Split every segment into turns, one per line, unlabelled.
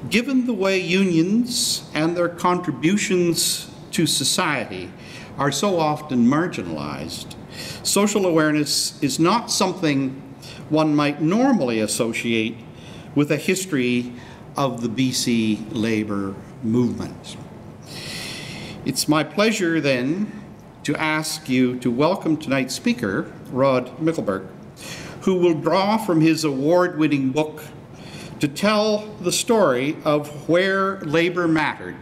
Given the way unions and their contributions to society are so often marginalized, social awareness is not something one might normally associate with a history of the BC labour movement. It's my pleasure then to ask you to welcome tonight's speaker, Rod Mickleburgh, who will draw from his award-winning book to tell the story of where labour mattered,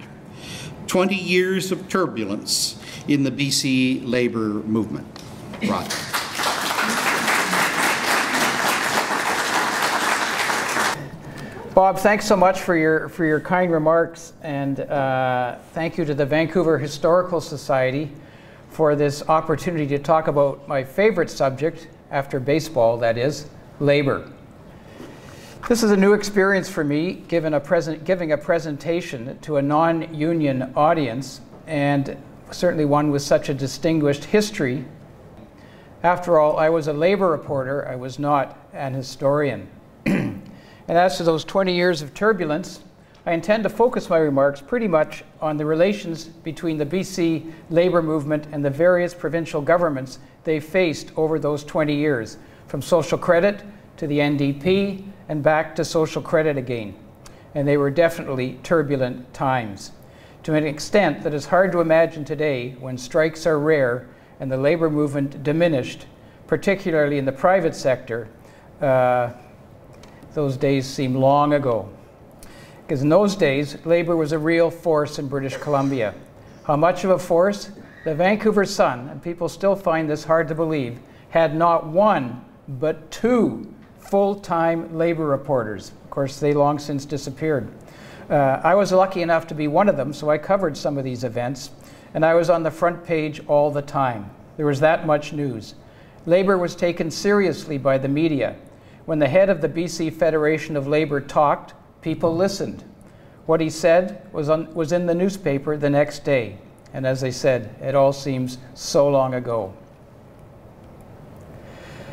20 years of turbulence in the BC labour movement. Rod.
Bob, thanks so much for your kind remarks, and thank you to the Vancouver Historical Society for this opportunity to talk about my favorite subject, after baseball, that is, labor. This is a new experience for me, giving a presentation to a non-union audience, and certainly one with such a distinguished history. After all, I was a labor reporter, I was not an historian. And as to those 20 years of turbulence, I intend to focus my remarks pretty much on the relations between the BC labour movement and the various provincial governments they faced over those 20 years, from social credit to the NDP and back to social credit again. And they were definitely turbulent times, to an extent that it's hard to imagine today when strikes are rare and the labour movement diminished, particularly in the private sector. Those days seem long ago. Because in those days, labour was a real force in British Columbia. How much of a force? The Vancouver Sun, and people still find this hard to believe, had not one, but two full-time labour reporters. Of course, they long since disappeared. I was lucky enough to be one of them, so I covered some of these events, and I was on the front page all the time. There was that much news. Labour was taken seriously by the media. When the head of the BC Federation of Labour talked, people listened. What he said was in the newspaper the next day. And as I said, it all seems so long ago.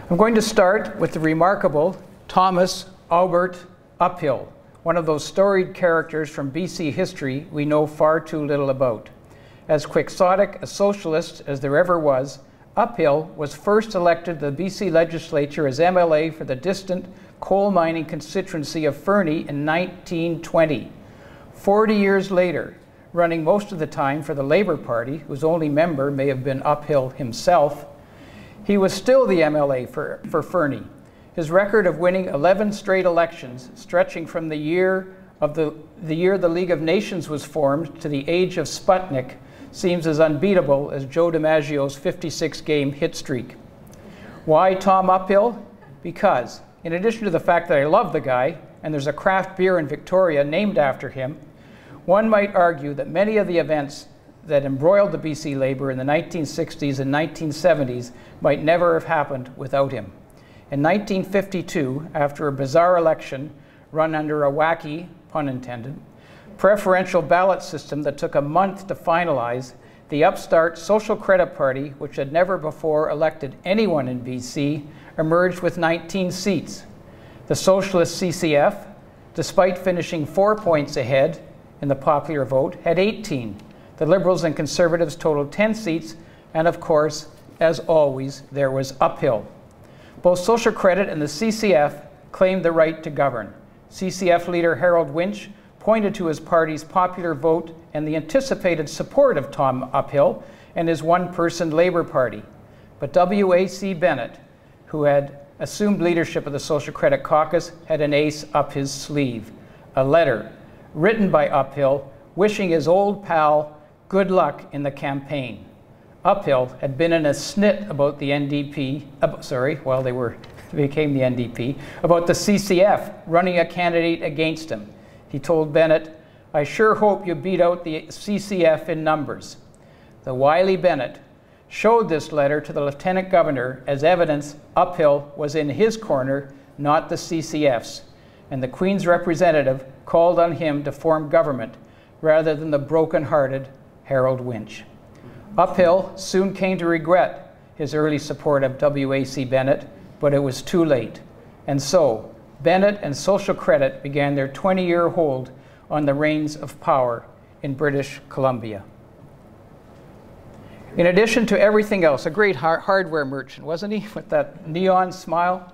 I'm going to start with the remarkable Thomas Albert Uphill, one of those storied characters from BC history we know far too little about. As quixotic a socialist as there ever was, Uphill was first elected to the BC legislature as MLA for the distant coal mining constituency of Fernie in 1920. 40 years later, running most of the time for the Labour Party, whose only member may have been Uphill himself, he was still the MLA for Fernie. His record of winning 11 straight elections, stretching from the year the League of Nations was formed to the age of Sputnik, seems as unbeatable as Joe DiMaggio's 56-game hit streak. Why Tom Uphill? Because, in addition to the fact that I love the guy, and there's a craft beer in Victoria named after him, one might argue that many of the events that embroiled the BC Labour in the 1960s and 1970s might never have happened without him. In 1952, after a bizarre election run under a wacky, pun intended, preferential ballot system that took a month to finalize, the upstart Social Credit Party, which had never before elected anyone in BC, emerged with 19 seats. The Socialist CCF, despite finishing 4 points ahead in the popular vote, had 18. The Liberals and Conservatives totaled 10 seats, and of course, as always, there was Uphill. Both Social Credit and the CCF claimed the right to govern. CCF leader Harold Winch pointed to his party's popular vote and the anticipated support of Tom Uphill and his one-person Labour Party. But W.A.C. Bennett, who had assumed leadership of the Social Credit Caucus, had an ace up his sleeve, a letter written by Uphill wishing his old pal good luck in the campaign. Uphill had been in a snit about the NDP, became the NDP, about the CCF running a candidate against him. He told Bennett, "I sure hope you beat out the CCF in numbers." The wily Bennett showed this letter to the Lieutenant Governor as evidence Uphill was in his corner, not the CCF's, and the Queen's representative called on him to form government rather than the broken-hearted Harold Winch. Uphill soon came to regret his early support of W.A.C. Bennett, but it was too late. And so, Bennett and Social Credit began their 20-year hold on the reins of power in British Columbia. In addition to everything else, a great hardware merchant, wasn't he, with that neon smile?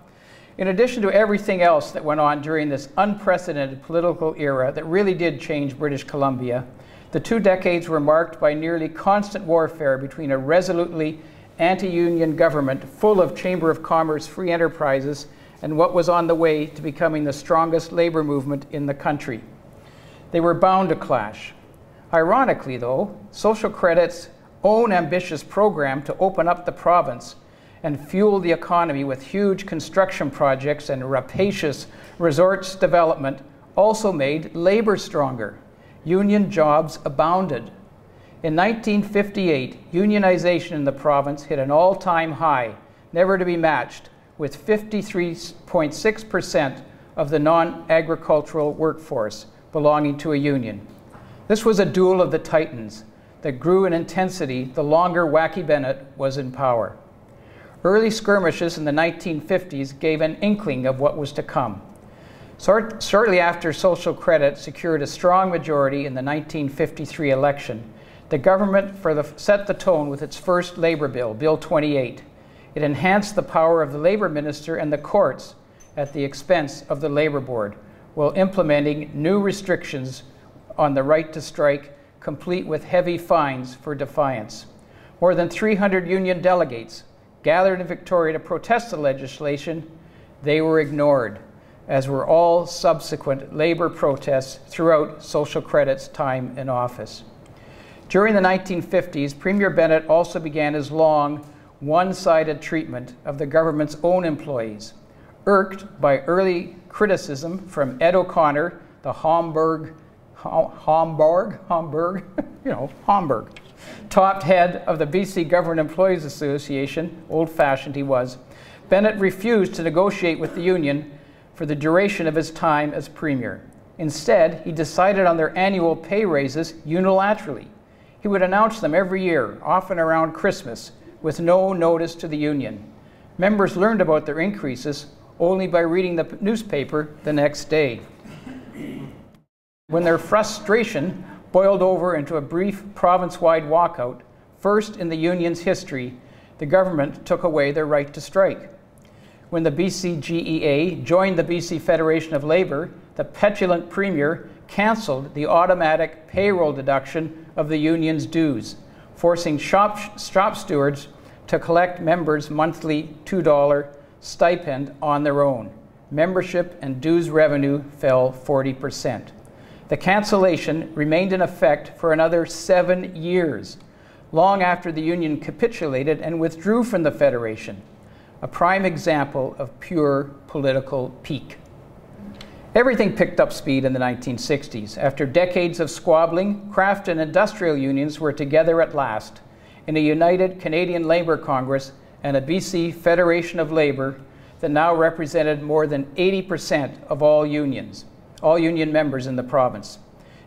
In addition to everything else that went on during this unprecedented political era that really did change British Columbia, the 2 decades were marked by nearly constant warfare between a resolutely anti-union government full of Chamber of Commerce free enterprises and what was on the way to becoming the strongest labor movement in the country. They were bound to clash. Ironically, though, Social Credit's own ambitious program to open up the province and fuel the economy with huge construction projects and rapacious resorts development also made labor stronger. Union jobs abounded. In 1958, unionization in the province hit an all-time high, never to be matched, with 53.6% of the non-agricultural workforce belonging to a union. This was a duel of the titans that grew in intensity the longer Wacky Bennett was in power. Early skirmishes in the 1950s gave an inkling of what was to come. Shortly after Social Credit secured a strong majority in the 1953 election, the government set the tone with its first labor bill, Bill 28. It enhanced the power of the labor minister and the courts at the expense of the labor board, while implementing new restrictions on the right to strike, complete with heavy fines for defiance. More than 300 union delegates gathered in Victoria to protest the legislation. They were ignored, as were all subsequent labor protests throughout Social Credit's time in office. During the 1950s, Premier Bennett also began his long, one-sided treatment of the government's own employees. Irked by early criticism from Ed O'Connor, the Hamburg top head of the BC Government Employees Association, old-fashioned he was, Bennett refused to negotiate with the union for the duration of his time as Premier. Instead, he decided on their annual pay raises unilaterally. He would announce them every year, often around Christmas, with no notice to the union. Members learned about their increases only by reading the newspaper the next day. When their frustration boiled over into a brief province-wide walkout, first in the union's history, the government took away their right to strike. When the BCGEA joined the BC Federation of Labour, the petulant premier cancelled the automatic payroll deduction of the union's dues, forcing shop stewards to collect members' monthly $2 stipend on their own. Membership and dues revenue fell 40%. The cancellation remained in effect for another 7 years, long after the union capitulated and withdrew from the Federation, a prime example of pure political pique. Everything picked up speed in the 1960s. After decades of squabbling, craft and industrial unions were together at last in a united Canadian Labour Congress and a BC Federation of Labour that now represented more than 80% of all union members in the province.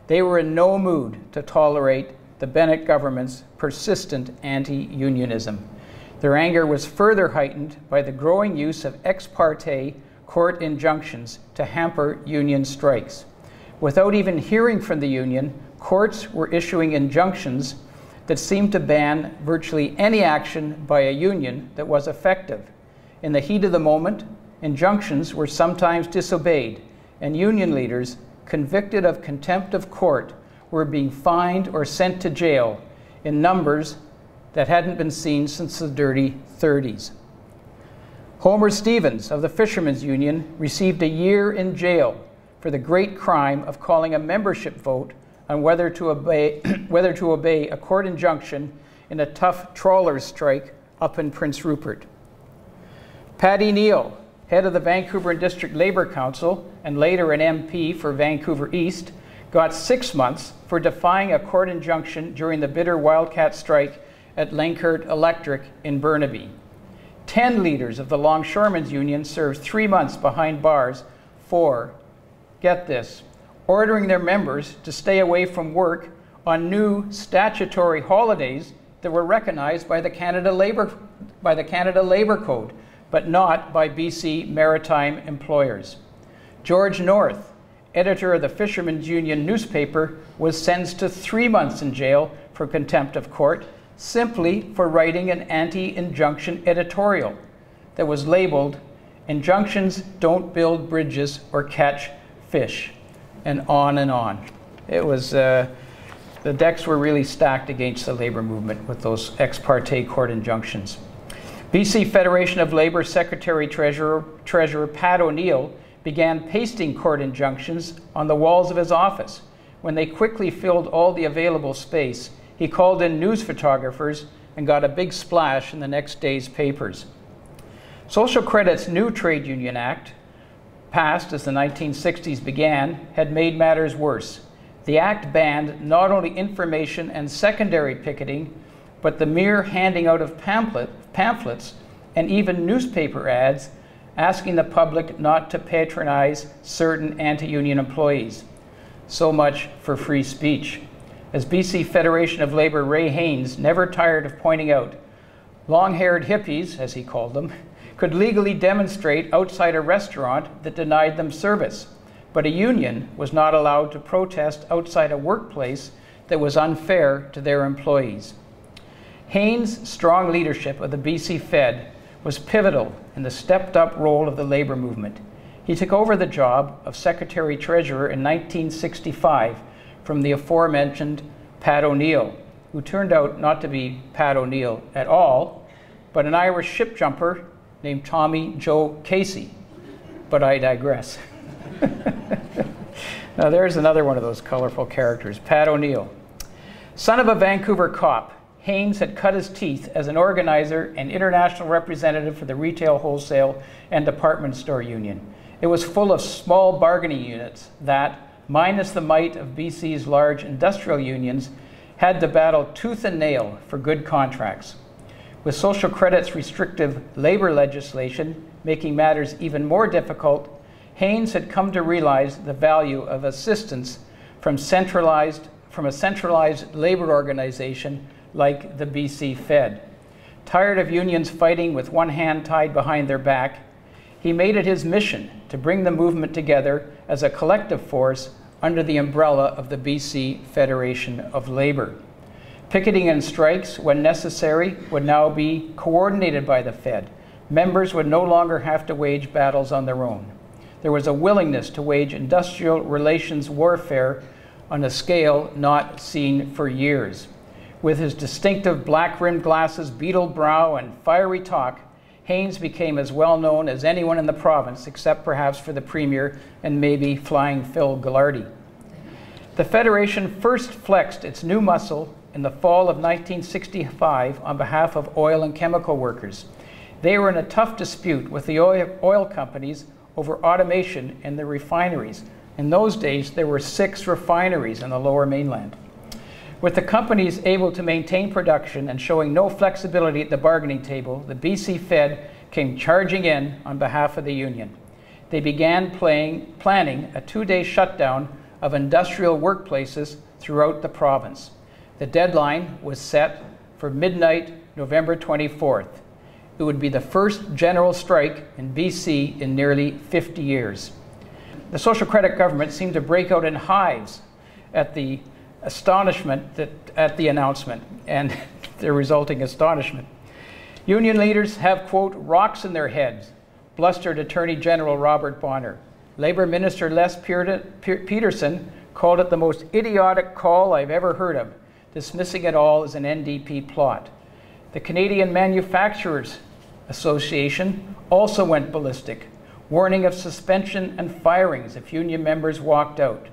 They were in no mood to tolerate the Bennett government's persistent anti-unionism. Their anger was further heightened by the growing use of ex parte court injunctions to hamper union strikes. Without even hearing from the union, courts were issuing injunctions that seemed to ban virtually any action by a union that was effective. In the heat of the moment, injunctions were sometimes disobeyed, and union leaders convicted of contempt of court were being fined or sent to jail in numbers that hadn't been seen since the dirty 30s. Homer Stevens of the Fishermen's Union received a year in jail for the great crime of calling a membership vote on whether to obey a court injunction in a tough trawlers strike up in Prince Rupert. Paddy Neal, head of the Vancouver District Labour Council and later an MP for Vancouver East, got 6 months for defying a court injunction during the bitter wildcat strike at Lankert Electric in Burnaby. 10 leaders of the Longshoremen's Union served 3 months behind bars for, get this, ordering their members to stay away from work on new statutory holidays that were recognized by the Canada Labour Code, but not by BC maritime employers. George North, editor of the Fishermen's Union newspaper, was sentenced to 3 months in jail for contempt of court, simply for writing an anti-injunction editorial that was labeled, "Injunctions don't build bridges or catch fish," and on and on. It was, the decks were really stacked against the labor movement with those ex parte court injunctions. BC Federation of Labour Secretary-Treasurer Pat O'Neill began pasting court injunctions on the walls of his office. When they quickly filled all the available space, he called in news photographers and got a big splash in the next day's papers. Social Credit's new Trade Union Act, passed as the 1960s began, had made matters worse. The act banned not only information and secondary picketing, but the mere handing out of pamphlets and even newspaper ads asking the public not to patronize certain anti-union employees. So much for free speech. As BC Federation of Labour Ray Haynes never tired of pointing out, long-haired hippies, as he called them, could legally demonstrate outside a restaurant that denied them service, but a union was not allowed to protest outside a workplace that was unfair to their employees. Haynes' strong leadership of the BC Fed was pivotal in the stepped-up role of the labor movement. He took over the job of Secretary-Treasurer in 1965 from the aforementioned Pat O'Neill, who turned out not to be Pat O'Neill at all, but an Irish ship jumper named Tommy Joe Casey. But I digress. Now there's another one of those colorful characters, Pat O'Neill. Son of a Vancouver cop, Haynes had cut his teeth as an organizer and international representative for the Retail, Wholesale, and Department Store Union. It was full of small bargaining units that, minus the might of BC's large industrial unions, had to battle tooth and nail for good contracts. With Social Credit's restrictive labor legislation making matters even more difficult, Haynes had come to realize the value of assistance from a centralized labor organization like the BC Fed. Tired of unions fighting with one hand tied behind their back, he made it his mission to bring the movement together as a collective force under the umbrella of the BC Federation of Labour. Picketing and strikes, when necessary, would now be coordinated by the Fed. Members would no longer have to wage battles on their own. There was a willingness to wage industrial relations warfare on a scale not seen for years. With his distinctive black-rimmed glasses, beetled brow, and fiery talk, Haynes became as well known as anyone in the province, except perhaps for the Premier and maybe Flying Phil Ghilardi. The Federation first flexed its new muscle in the fall of 1965 on behalf of oil and chemical workers. They were in a tough dispute with the oil companies over automation in the refineries. In those days, there were 6 refineries in the Lower Mainland. With the companies able to maintain production and showing no flexibility at the bargaining table, the BC Fed came charging in on behalf of the union. They began planning a 2-day shutdown of industrial workplaces throughout the province. The deadline was set for midnight, November 24th. It would be the first general strike in BC in nearly 50 years. The Social Credit government seemed to break out in hives at the announcement and the resulting astonishment. Union leaders have, quote, rocks in their heads, blustered Attorney General Robert Bonner. Labor Minister Les Peterson called it the most idiotic call I've ever heard of, dismissing it all as an NDP plot. The Canadian Manufacturers Association also went ballistic, warning of suspension and firings if union members walked out.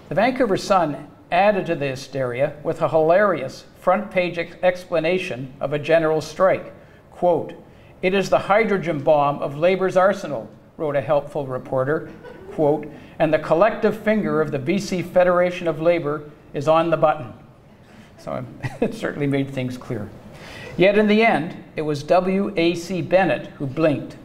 The Vancouver Sun added to the hysteria with a hilarious front-page explanation of a general strike. Quote, "It is the hydrogen bomb of Labour's arsenal," wrote a helpful reporter. Quote, "and the collective finger of the BC Federation of Labour is on the button." So it certainly made things clear. Yet in the end, it was W.A.C. Bennett who blinked.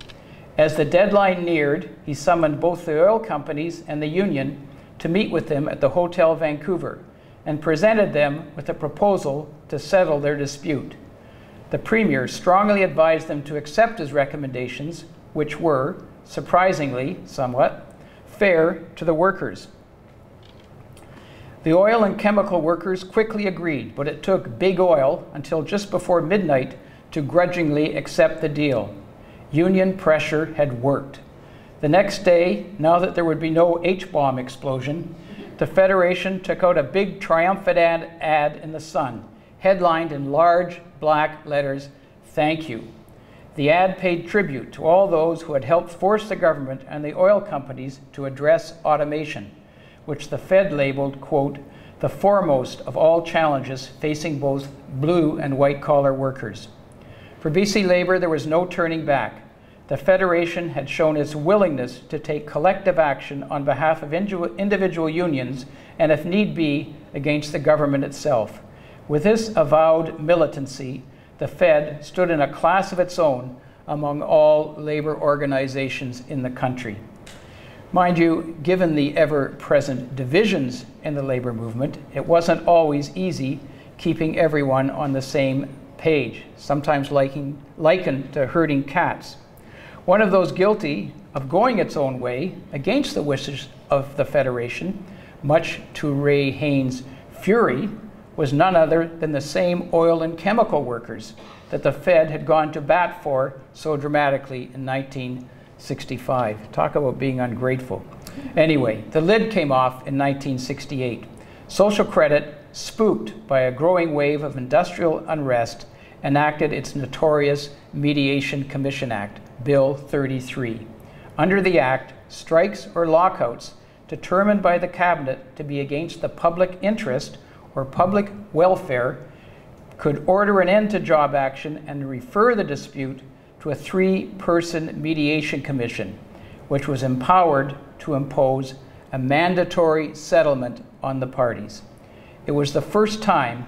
As the deadline neared, he summoned both the oil companies and the union to meet with him at the Hotel Vancouver and presented them with a proposal to settle their dispute. The Premier strongly advised them to accept his recommendations, which were, surprisingly somewhat, fair to the workers. The oil and chemical workers quickly agreed, but it took Big Oil until just before midnight to grudgingly accept the deal. Union pressure had worked. The next day, now that there would be no H-bomb explosion, the Federation took out a big triumphant ad in the Sun, headlined in large black letters, "Thank you." The ad paid tribute to all those who had helped force the government and the oil companies to address automation, which the Fed labeled, quote, "the foremost of all challenges facing both blue and white-collar workers." For BC Labour, there was no turning back. The Federation had shown its willingness to take collective action on behalf of individual unions and, if need be, against the government itself. With this avowed militancy, the Fed stood in a class of its own among all labor organizations in the country. Mind you, given the ever-present divisions in the labor movement, it wasn't always easy keeping everyone on the same page, sometimes likened to herding cats. One of those guilty of going its own way against the wishes of the Federation, much to Ray Haynes' fury, was none other than the same oil and chemical workers that the Fed had gone to bat for so dramatically in 1965. Talk about being ungrateful. Anyway, the lid came off in 1968. Social credit, spooked by a growing wave of industrial unrest, enacted its notorious Mediation Commission Act, Bill 33. Under the Act, strikes or lockouts determined by the Cabinet to be against the public interest or public welfare could order an end to job action and refer the dispute to a 3-person mediation commission, which was empowered to impose a mandatory settlement on the parties. It was the first time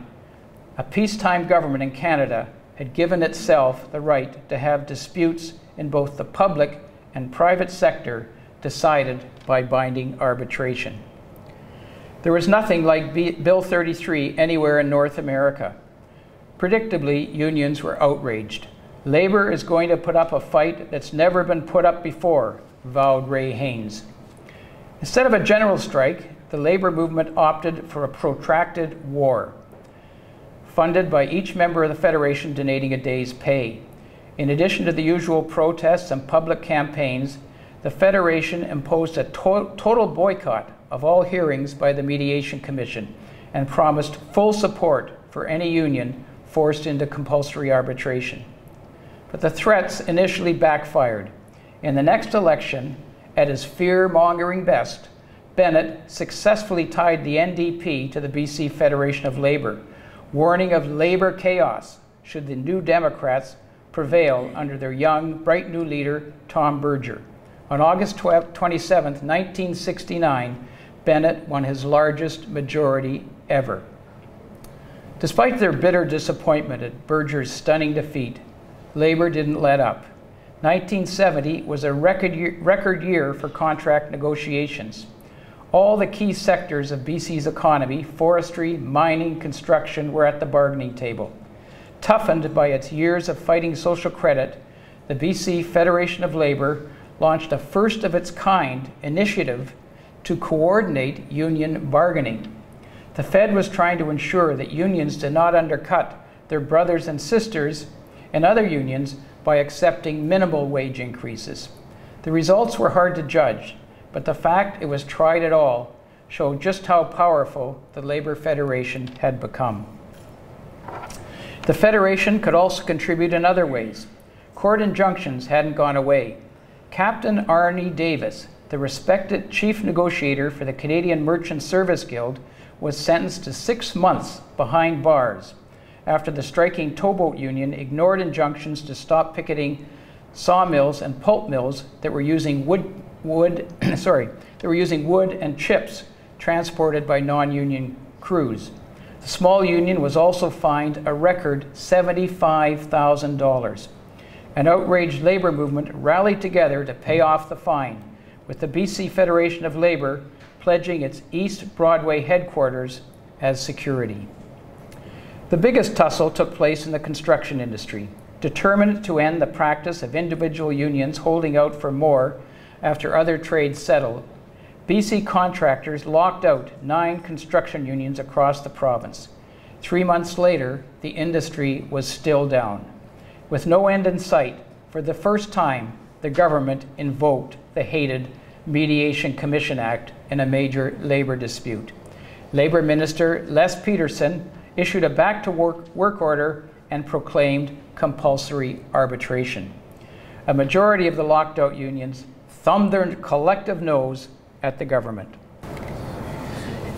a peacetime government in Canada had given itself the right to have disputes in both the public and private sector decided by binding arbitration. There was nothing like Bill 33 anywhere in North America. Predictably, unions were outraged. Labor is going to put up a fight that's never been put up before, vowed Ray Haynes. Instead of a general strike, the labor movement opted for a protracted war, funded by each member of the Federation donating a day's pay. In addition to the usual protests and public campaigns, the Federation imposed a total boycott of all hearings by the Mediation Commission and promised full support for any union forced into compulsory arbitration. But the threats initially backfired. In the next election, at his fear-mongering best, Bennett successfully tied the NDP to the BC Federation of Labour, warning of labor chaos should the New Democrats prevail under their young, bright new leader, Tom Berger. On August 27, 1969, Bennett won his largest majority ever. Despite their bitter disappointment at Berger's stunning defeat, Labour didn't let up. 1970 was a record year for contract negotiations. All the key sectors of BC's economy, forestry, mining, construction, were at the bargaining table. Toughened by its years of fighting social credit, the BC Federation of Labour launched a first-of-its-kind initiative to coordinate union bargaining. The Fed was trying to ensure that unions did not undercut their brothers and sisters and other unions by accepting minimal wage increases. The results were hard to judge, but the fact it was tried at all showed just how powerful the Labour Federation had become. The Federation could also contribute in other ways. Court injunctions hadn't gone away. Captain Arnie Davis, the respected chief negotiator for the Canadian Merchant Service Guild, was sentenced to 6 months behind bars after the striking towboat union ignored injunctions to stop picketing sawmills and pulp mills that were using wood and chips transported by non-union crews. The small union was also fined a record $75,000. An outraged labor movement rallied together to pay off the fine, with the BC Federation of Labour pledging its East Broadway headquarters as security. The biggest tussle took place in the construction industry. Determined to end the practice of individual unions holding out for more after other trades settled, BC contractors locked out 9 construction unions across the province. 3 months later, the industry was still down. With no end in sight, for the first time, the government invoked the hated Mediation Commission Act in a major labor dispute. Labor Minister Les Peterson issued a back-to-work order and proclaimed compulsory arbitration. A majority of the locked-out unions thumbed their collective nose at the government.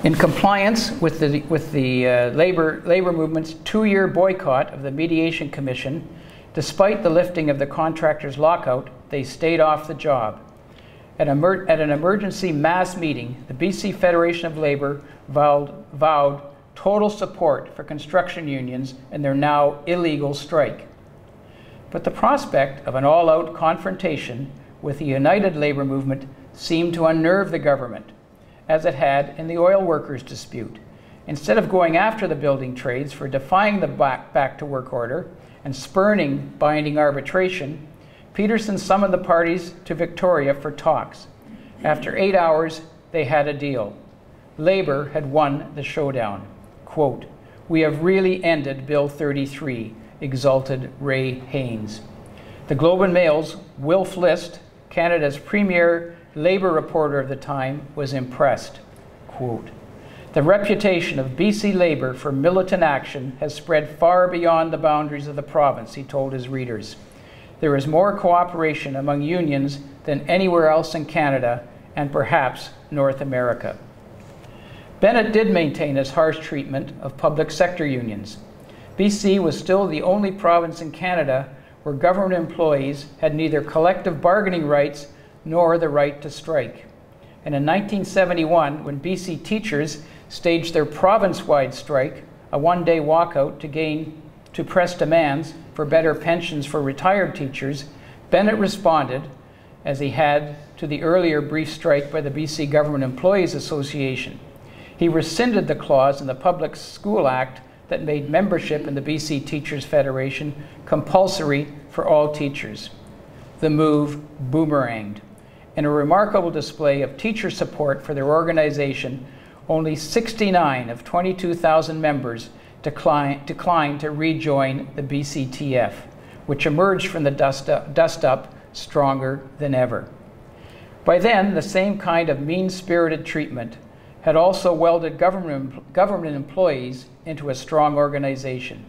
In compliance with the labor movement's 2-year boycott of the Mediation Commission, despite the lifting of the contractors' lockout, they stayed off the job. At an emergency mass meeting, the BC Federation of Labour vowed total support for construction unions in their now illegal strike. But the prospect of an all-out confrontation with the united labour movement seemed to unnerve the government, as it had in the oil workers' dispute. Instead of going after the building trades for defying the back-to-work order and spurning binding arbitration, Peterson summoned the parties to Victoria for talks. After 8 hours, they had a deal. Labour had won the showdown. Quote, "We have really ended Bill 33, exulted Ray Haynes." The Globe and Mail's Wilf List, Canada's premier labour reporter of the time, was impressed. Quote, "The reputation of BC Labour for militant action has spread far beyond the boundaries of the province," he told his readers. "There is more cooperation among unions than anywhere else in Canada and perhaps North America." Bennett did maintain his harsh treatment of public sector unions. BC was still the only province in Canada where government employees had neither collective bargaining rights nor the right to strike. And in 1971, when BC teachers staged their province-wide strike, a one-day walkout to press demands for better pensions for retired teachers, Bennett responded, as he had to the earlier brief strike by the BC Government Employees Association. He rescinded the clause in the Public School Act that made membership in the BC Teachers Federation compulsory for all teachers. The move boomeranged. In a remarkable display of teacher support for their organization, only 69 of 22,000 members declined to rejoin the BCTF, which emerged from the dust-up stronger than ever. By then, the same kind of mean-spirited treatment had also welded government employees into a strong organization.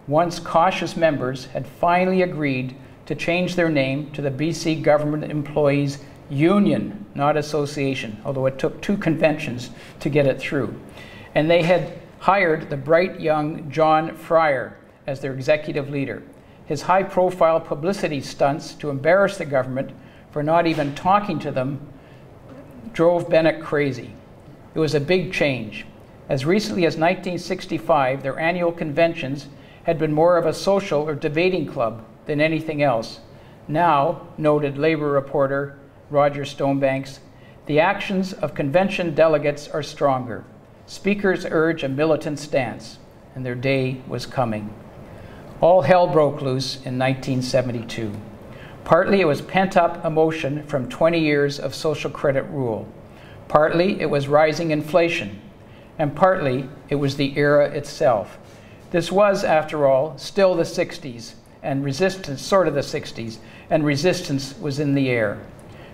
Once cautious members had finally agreed to change their name to the BC Government Employees Union, not Association, although it took 2 conventions to get it through. And they had hired the bright young John Fryer as their executive leader. His high-profile publicity stunts to embarrass the government for not even talking to them drove Bennett crazy. It was a big change. As recently as 1965, their annual conventions had been more of a social or debating club than anything else. Now, noted labor reporter Roger Stonebanks, the actions of convention delegates are stronger. Speakers urge a militant stance, and their day was coming. All hell broke loose in 1972. Partly it was pent-up emotion from 20 years of social credit rule. Partly it was rising inflation, and partly it was the era itself. This was, after all, still the 60s, and resistance, sort of the 60s, and resistance was in the air.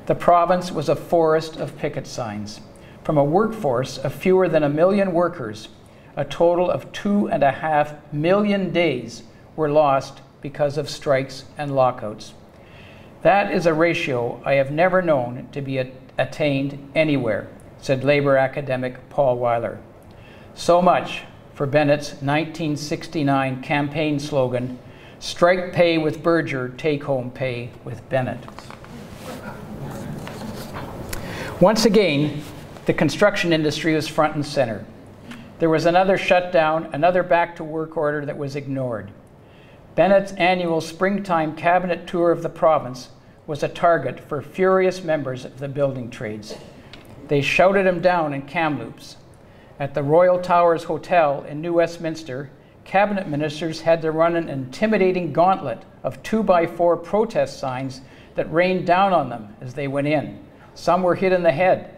The province was a forest of picket signs. From a workforce of fewer than 1 million workers, a total of 2.5 million days were lost because of strikes and lockouts. That is a ratio I have never known to be attained anywhere, said labor academic Paul Weiler. So much for Bennett's 1969 campaign slogan, "Strike pay with Berger, take home pay with Bennett." Once again, the construction industry was front and center. There was another shutdown, another back-to-work order that was ignored. Bennett's annual springtime cabinet tour of the province was a target for furious members of the building trades. They shouted him down in Kamloops. At the Royal Towers Hotel in New Westminster, cabinet ministers had to run an intimidating gauntlet of 2x4 protest signs that rained down on them as they went in. Some were hit in the head,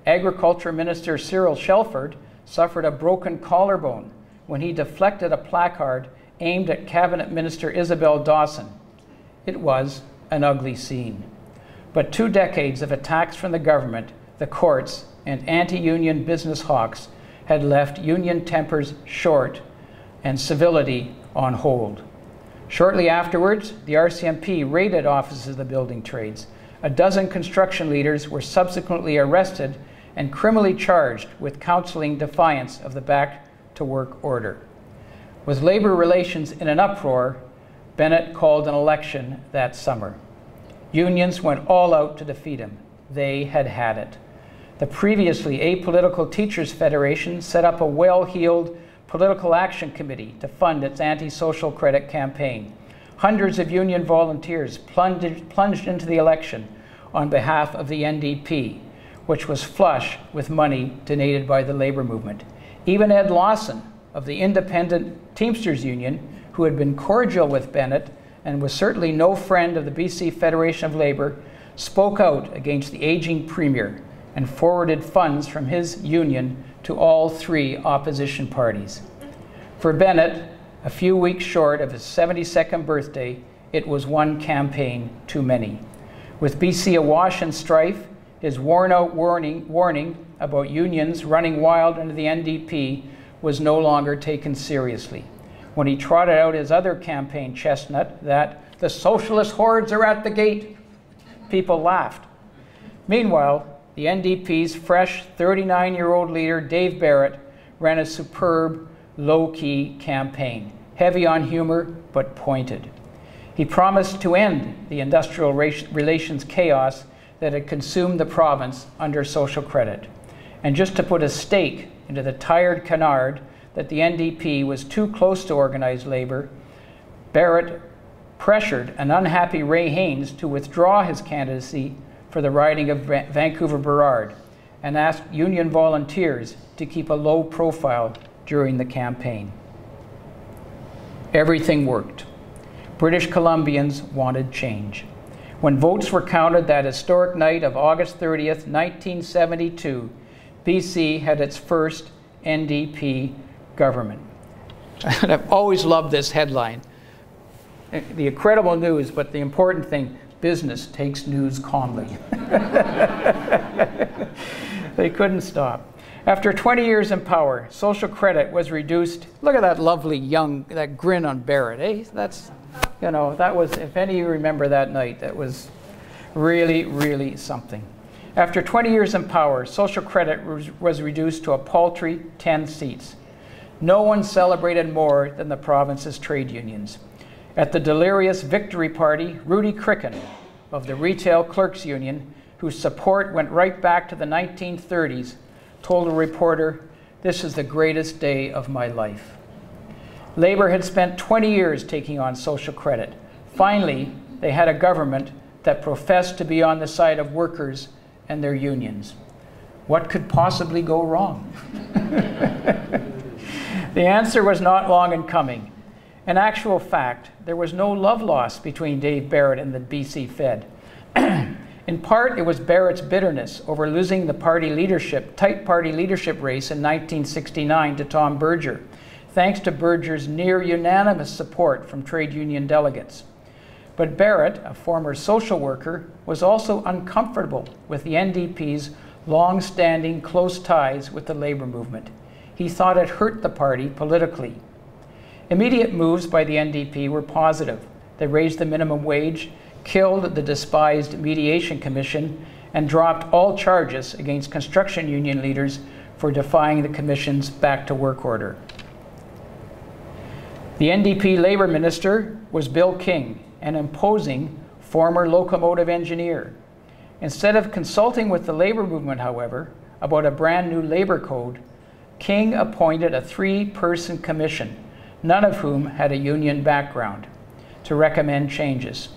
Agriculture Minister Cyril Shelford suffered a broken collarbone when he deflected a placard aimed at Cabinet Minister Isabel Dawson. It was an ugly scene. But 2 decades of attacks from the government, the courts, and anti-union business hawks had left union tempers short and civility on hold. Shortly afterwards, the RCMP raided offices of the building trades. A dozen construction leaders were subsequently arrested and criminally charged with counseling defiance of the back-to-work order. With labor relations in an uproar, Bennett called an election that summer. Unions went all out to defeat him. They had had it. The previously apolitical Teachers Federation set up a well-heeled political action committee to fund its anti-social credit campaign. Hundreds of union volunteers plunged into the election on behalf of the NDP, which was flush with money donated by the labor movement. Even Ed Lawson of the Independent Teamsters Union, who had been cordial with Bennett and was certainly no friend of the BC Federation of Labour, spoke out against the aging premier and forwarded funds from his union to all 3 opposition parties. For Bennett, a few weeks short of his 72nd birthday, it was one campaign too many. With BC awash in strife, his worn-out warning about unions running wild under the NDP was no longer taken seriously. When he trotted out his other campaign chestnut that the socialist hordes are at the gate, people laughed. Meanwhile, the NDP's fresh 39-year-old leader, Dave Barrett, ran a superb, low-key campaign, heavy on humor but pointed. He promised to end the industrial relations chaos that had consumed the province under social credit. And just to put a stake into the tired canard that the NDP was too close to organized labor, Barrett pressured an unhappy Ray Haynes to withdraw his candidacy for the riding of Vancouver Burrard and asked union volunteers to keep a low profile during the campaign. Everything worked. British Columbians wanted change. When votes were counted that historic night of August 30th, 1972, BC had its first NDP government. And I've always loved this headline. The incredible news, but the important thing, business takes news calmly. They couldn't stop. After 20 years in power, social credit was reduced. Look at that lovely that grin on Barrett, eh? That's, you know, that was, if any of you remember that night, that was really, really something. After 20 years in power, social credit was reduced to a paltry 10 seats. No one celebrated more than the province's trade unions. At the delirious victory party, Rudy Cricken of the Retail Clerks Union, whose support went right back to the 1930s, told a reporter, "This is the greatest day of my life." Labour had spent 20 years taking on social credit. Finally, they had a government that professed to be on the side of workers and their unions. What could possibly go wrong? The answer was not long in coming. In actual fact, there was no love lost between Dave Barrett and the BC Fed. In part, it was Barrett's bitterness over losing the tight party leadership race in 1969 to Tom Berger, thanks to Berger's near unanimous support from trade union delegates. But Barrett, a former social worker, was also uncomfortable with the NDP's long-standing close ties with the labor movement. He thought it hurt the party politically. Immediate moves by the NDP were positive. They raised the minimum wage, killed the despised Mediation Commission, and dropped all charges against construction union leaders for defying the Commission's back-to-work order. The NDP Labour Minister was Bill King, an imposing former locomotive engineer. Instead of consulting with the labor movement, however, about a brand new labor code, King appointed a 3-person commission, none of whom had a union background, to recommend changes.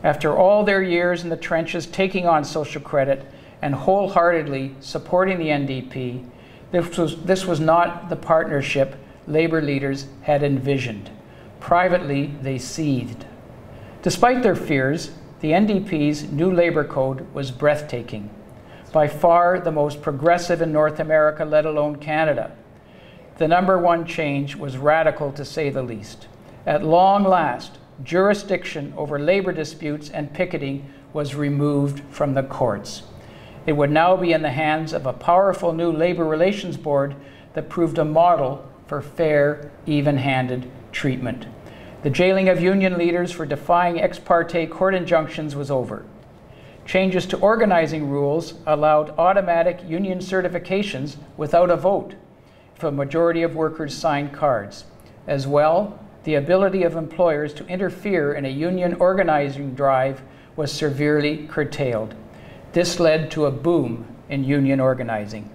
After all their years in the trenches taking on social credit and wholeheartedly supporting the NDP, this was not the partnership labor leaders had envisioned. Privately, they seethed. Despite their fears, the NDP's new labor code was breathtaking. by far the most progressive in North America, let alone Canada. The #1 change was radical, to say the least. At long last, jurisdiction over labor disputes and picketing was removed from the courts. It would now be in the hands of a powerful new labor relations board that proved a model for fair, even-handed treatment. The jailing of union leaders for defying ex parte court injunctions was over. Changes to organizing rules allowed automatic union certifications without a vote if a majority of workers signed cards. As well, the ability of employers to interfere in a union organizing drive was severely curtailed. This led to a boom in union organizing.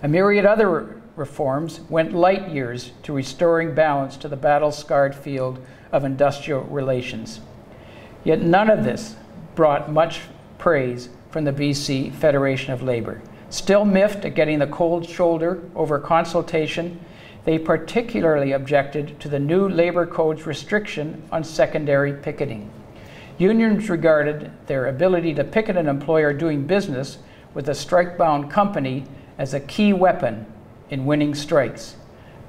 A myriad other reforms went light years to restoring balance to the battle-scarred field of industrial relations. Yet none of this brought much praise from the BC Federation of Labour. Still miffed at getting the cold shoulder over consultation, they particularly objected to the new Labour Code's restriction on secondary picketing. Unions regarded their ability to picket an employer doing business with a strike-bound company as a key weapon in winning strikes.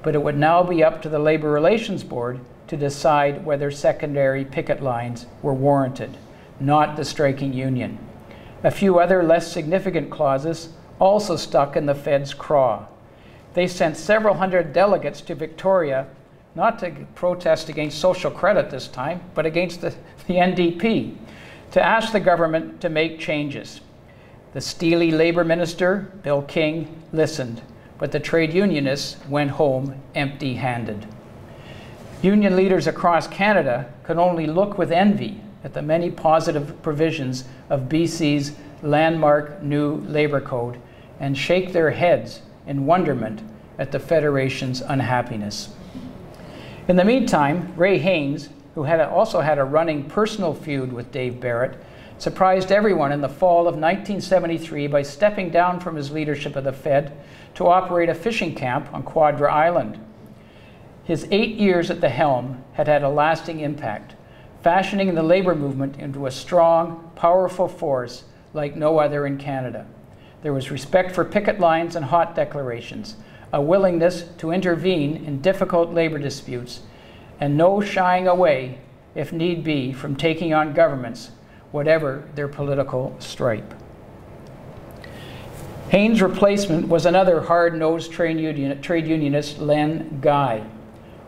But it would now be up to the Labour Relations Board to decide whether secondary picket lines were warranted, not the striking union. A few other less significant clauses also stuck in the Fed's craw. They sent several hundred delegates to Victoria, not to protest against social credit this time, but against the NDP, to ask the government to make changes. The steely Labour Minister, Bill King, listened, but the trade unionists went home empty-handed. Union leaders across Canada could only look with envy at the many positive provisions of BC's landmark new Labour Code and shake their heads in wonderment at the Federation's unhappiness. In the meantime, Ray Haynes, who also had a running personal feud with Dave Barrett, surprised everyone in the fall of 1973 by stepping down from his leadership of the Fed to operate a fishing camp on Quadra Island. His 8 years at the helm had had a lasting impact, fashioning the labor movement into a strong, powerful force like no other in Canada. There was respect for picket lines and hot declarations, a willingness to intervene in difficult labor disputes, and no shying away, if need be, from taking on governments, whatever their political stripe. Haynes' replacement was another hard-nosed trade unionist, Len Guy,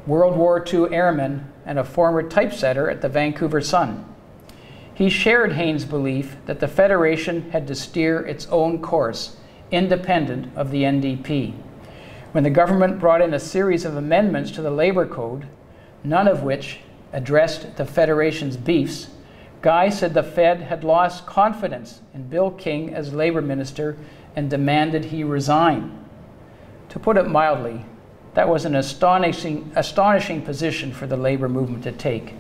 World War II airman and a former typesetter at the Vancouver Sun. He shared Haynes' belief that the Federation had to steer its own course, independent of the NDP. When the government brought in a series of amendments to the Labour Code, none of which addressed the Federation's beefs, Guy said the Fed had lost confidence in Bill King as Labour Minister and demanded he resign. To put it mildly, that was an astonishing position for the labor movement to take,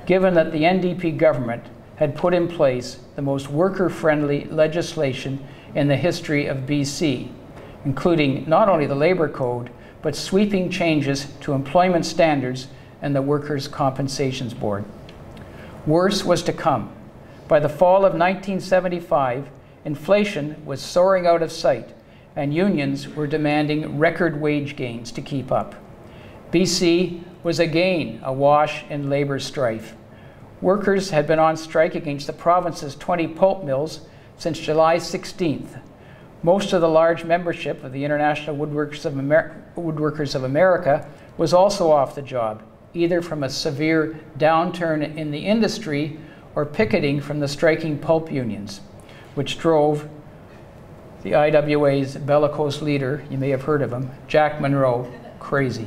given that the NDP government had put in place the most worker-friendly legislation in the history of BC, including not only the Labour Code, but sweeping changes to employment standards and the Workers' Compensations Board. Worse was to come. By the fall of 1975, inflation was soaring out of sight, and unions were demanding record wage gains to keep up. BC was again awash in labor strife. Workers had been on strike against the province's 20 pulp mills since July 16th. Most of the large membership of the International Woodworkers of America was also off the job, either from a severe downturn in the industry or picketing from the striking pulp unions, which drove the IWA's bellicose leader, you may have heard of him, Jack Monroe, crazy.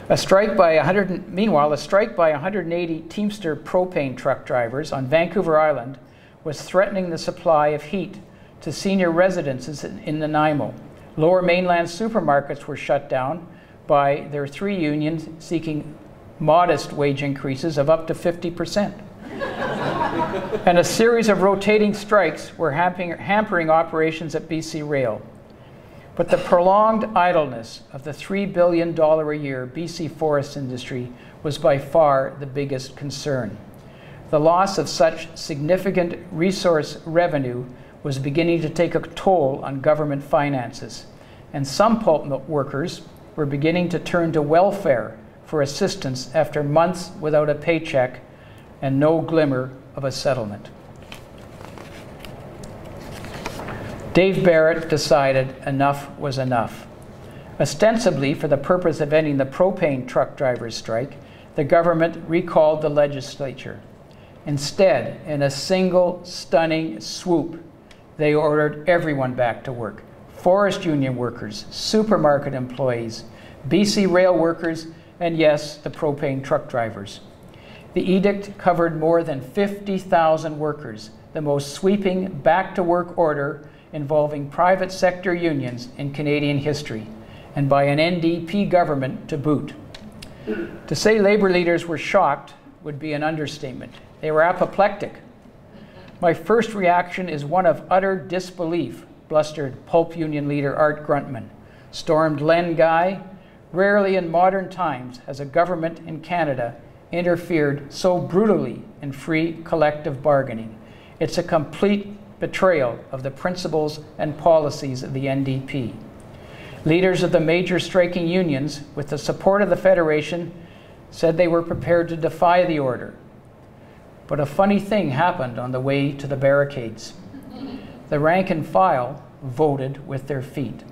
Meanwhile, a strike by 180 Teamster propane truck drivers on Vancouver Island was threatening the supply of heat to senior residences in Nanaimo. Lower mainland supermarkets were shut down by their 3 unions seeking modest wage increases of up to 50%. And a series of rotating strikes were hampering operations at BC Rail. But the prolonged idleness of the $3 billion a year BC forest industry was by far the biggest concern. The loss of such significant resource revenue was beginning to take a toll on government finances, and some pulp mill workers were beginning to turn to welfare for assistance after months without a paycheck and no glimmer of a settlement. Dave Barrett decided enough was enough. Ostensibly for the purpose of ending the propane truck drivers' strike, the government recalled the legislature. Instead, in a single stunning swoop, they ordered everyone back to work. Forest union workers, supermarket employees, BC rail workers, and yes, the propane truck drivers. The edict covered more than 50,000 workers, the most sweeping back-to-work order involving private sector unions in Canadian history, and by an NDP government to boot. To say labor leaders were shocked would be an understatement. They were apoplectic. My first reaction is one of utter disbelief, blustered pulp union leader Art Gruntman. Stormed Len Guy. Rarely in modern times has a government in Canada interfered so brutally in free collective bargaining. It's a complete betrayal of the principles and policies of the NDP. Leaders of the major striking unions, with the support of the Federation, said they were prepared to defy the order. But a funny thing happened on the way to the barricades. The rank and file voted with their feet.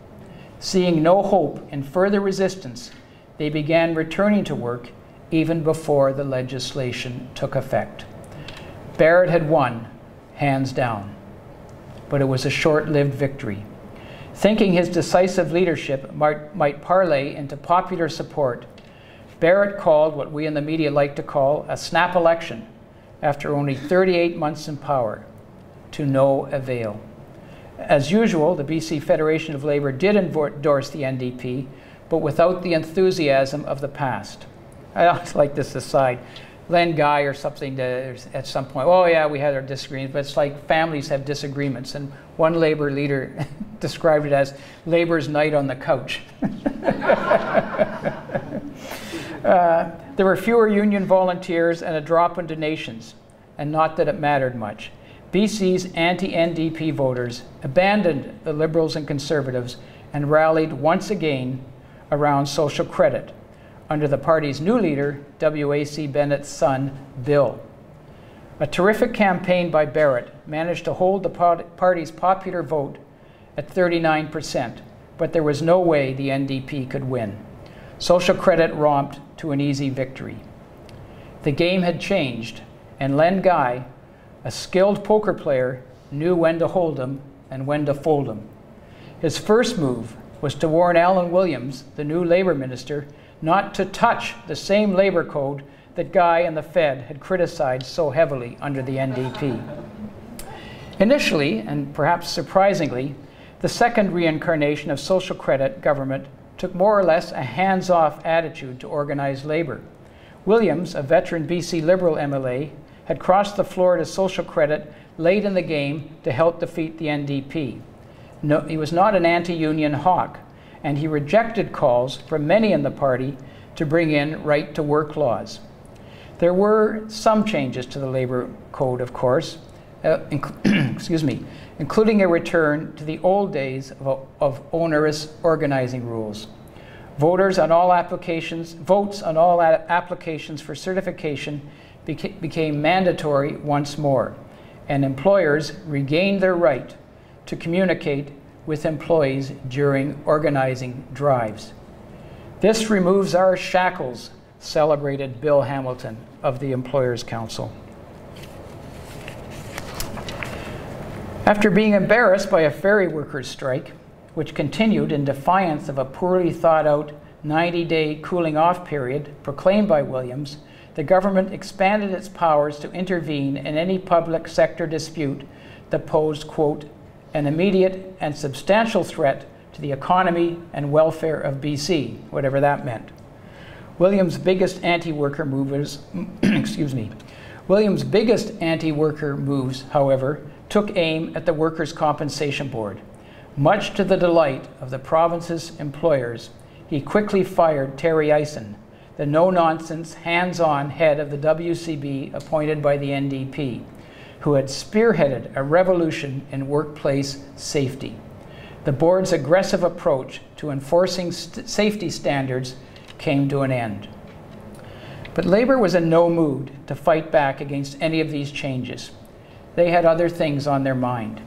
Seeing no hope in further resistance, they began returning to work even before the legislation took effect. Barrett had won, hands down. But it was a short-lived victory. Thinking his decisive leadership might parlay into popular support, Barrett called what we in the media like to call a snap election after only 38 months in power, to no avail. As usual, the BC Federation of Labour did endorse the NDP, but without the enthusiasm of the past. I always like this aside. Len Guy or something at some point, oh yeah, we had our disagreements, but it's like families have disagreements, and one Labour leader described it as Labour's night on the couch. There were fewer union volunteers and a drop in donations, and not that it mattered much. BC's anti-NDP voters abandoned the Liberals and Conservatives and rallied once again around social credit, under the party's new leader, W.A.C. Bennett's son, Bill. A terrific campaign by Barrett managed to hold the party's popular vote at 39%, but there was no way the NDP could win. Social credit romped to an easy victory. The game had changed, and Len Guy, a skilled poker player, knew when to hold 'em and when to fold 'em. His first move was to warn Alan Williams, the new Labour minister, not to touch the same labor code that Guy and the Fed had criticized so heavily under the NDP. Initially, and perhaps surprisingly, the second reincarnation of social credit government took more or less a hands-off attitude to organized labor. Williams, a veteran BC Liberal MLA, had crossed the floor to social credit late in the game to help defeat the NDP. No, he was not an anti-union hawk, and he rejected calls from many in the party to bring in right-to-work laws. There were some changes to the labor code, of course, including a return to the old days of onerous organizing rules. Votes on all applications for certification became mandatory once more, and employers regained their right to communicate with employees during organizing drives. This removes our shackles, celebrated Bill Hamilton of the Employers' Council. After being embarrassed by a ferry workers' strike, which continued in defiance of a poorly thought out 90-day cooling off period proclaimed by Williams, the government expanded its powers to intervene in any public sector dispute that posed, quote, an immediate and substantial threat to the economy and welfare of BC, whatever that meant. Williams' biggest anti-worker moves, Williams' biggest anti-worker moves, however, took aim at the Workers' Compensation Board. Much to the delight of the province's employers, he quickly fired Terry Eisen, the no-nonsense, hands-on head of the WCB appointed by the NDP. who had spearheaded a revolution in workplace safety. The board's aggressive approach to enforcing safety standards came to an end. But Labour was in no mood to fight back against any of these changes. They had other things on their mind.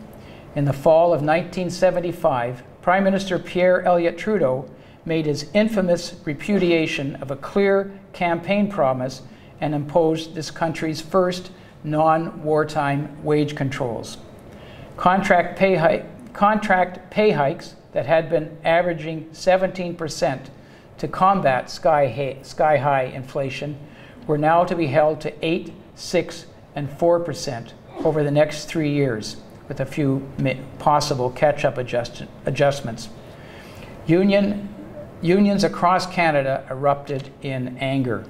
In the fall of 1975, Prime Minister Pierre Elliott Trudeau made his infamous repudiation of a clear campaign promise and imposed this country's first non-wartime wage controls. Contract pay hikes that had been averaging 17% to combat sky-high inflation were now to be held to 8%, 6%, and 4% over the next 3 years, with a few possible catch-up adjustments. Unions across Canada erupted in anger.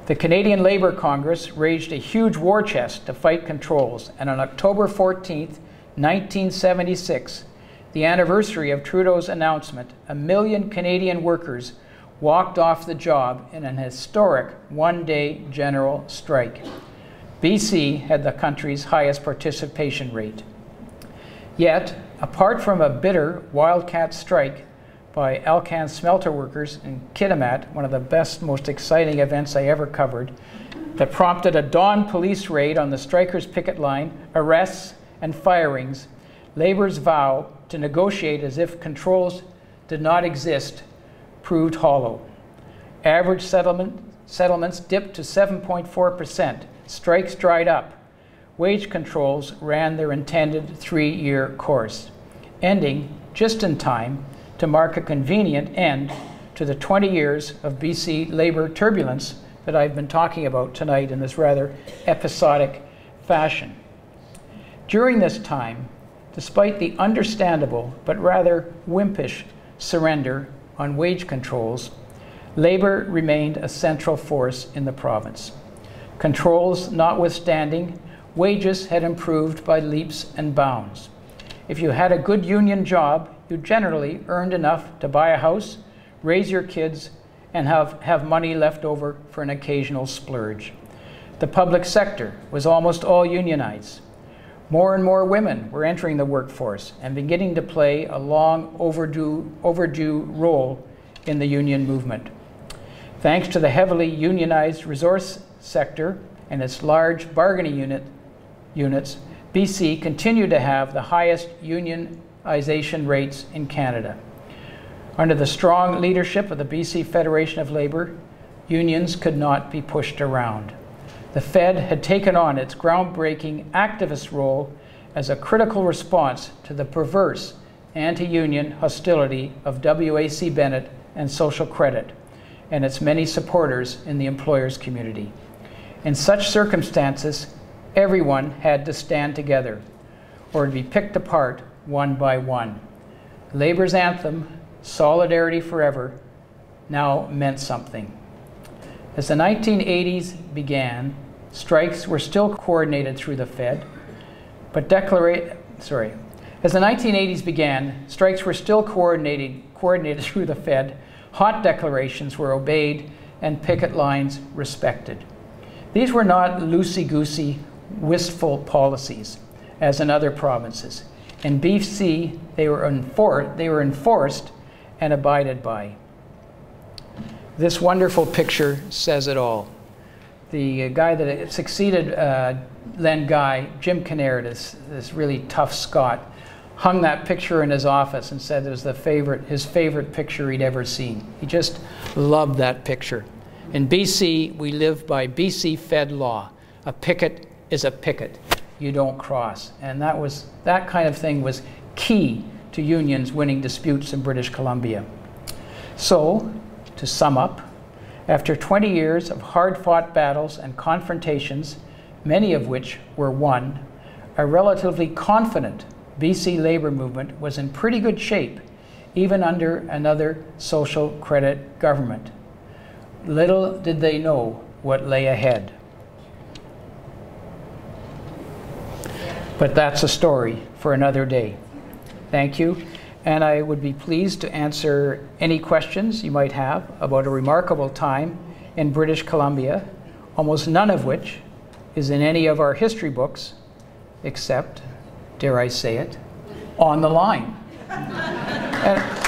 The Canadian Labour Congress raged a huge war chest to fight controls, and on October 14, 1976, the anniversary of Trudeau's announcement, 1 million Canadian workers walked off the job in an historic one-day general strike. BC had the country's highest participation rate. Yet, apart from a bitter wildcat strike by Alcan smelter workers in Kitimat, one of the best, most exciting events I ever covered, that prompted a dawn police raid on the strikers' picket line, arrests, and firings, Labour's vow to negotiate as if controls did not exist proved hollow. Average settlements dipped to 7.4%. Strikes dried up. Wage controls ran their intended 3-year course, ending just in time to mark a convenient end to the 20 years of BC Labour turbulence that I've been talking about tonight in this rather episodic fashion. During this time, despite the understandable but rather wimpish surrender on wage controls, Labour remained a central force in the province. Controls notwithstanding, wages had improved by leaps and bounds. If you had a good union job, you generally earned enough to buy a house, raise your kids, and have money left over for an occasional splurge. The public sector was almost all unionized. More and more women were entering the workforce and beginning to play a long overdue role in the union movement. Thanks to the heavily unionized resource sector and its large bargaining units, BC continued to have the highest unionization rates in Canada. Under the strong leadership of the BC Federation of Labour, unions could not be pushed around. The Fed had taken on its groundbreaking activist role as a critical response to the perverse anti-union hostility of WAC Bennett and Social Credit and its many supporters in the employers' community. In such circumstances, everyone had to stand together or to be picked apart one by one. Labour's anthem, Solidarity Forever, now meant something. As the 1980s began, strikes were still coordinated through the Fed, but as the 1980s began, strikes were still coordinated through the Fed, hot declarations were obeyed, and picket lines respected. These were not loosey-goosey, wistful policies, as in other provinces. In BC, they were enforced and abided by. This wonderful picture says it all. The guy that succeeded Len Guy, Jim Kinnaird, this really tough Scot, hung that picture in his office and said it was his favorite picture he'd ever seen. He just loved that picture. In BC, we live by BC Fed law. A picket is a picket. You don't cross. And that kind of thing was key to unions winning disputes in British Columbia. So, to sum up, after 20 years of hard-fought battles and confrontations, many of which were won, a relatively confident BC Labour movement was in pretty good shape, even under another social credit government. Little did they know what lay ahead. But that's a story for another day. Thank you, and I would be pleased to answer any questions you might have about a remarkable time in British Columbia, almost none of which is in any of our history books, except, dare I say it, on the line. And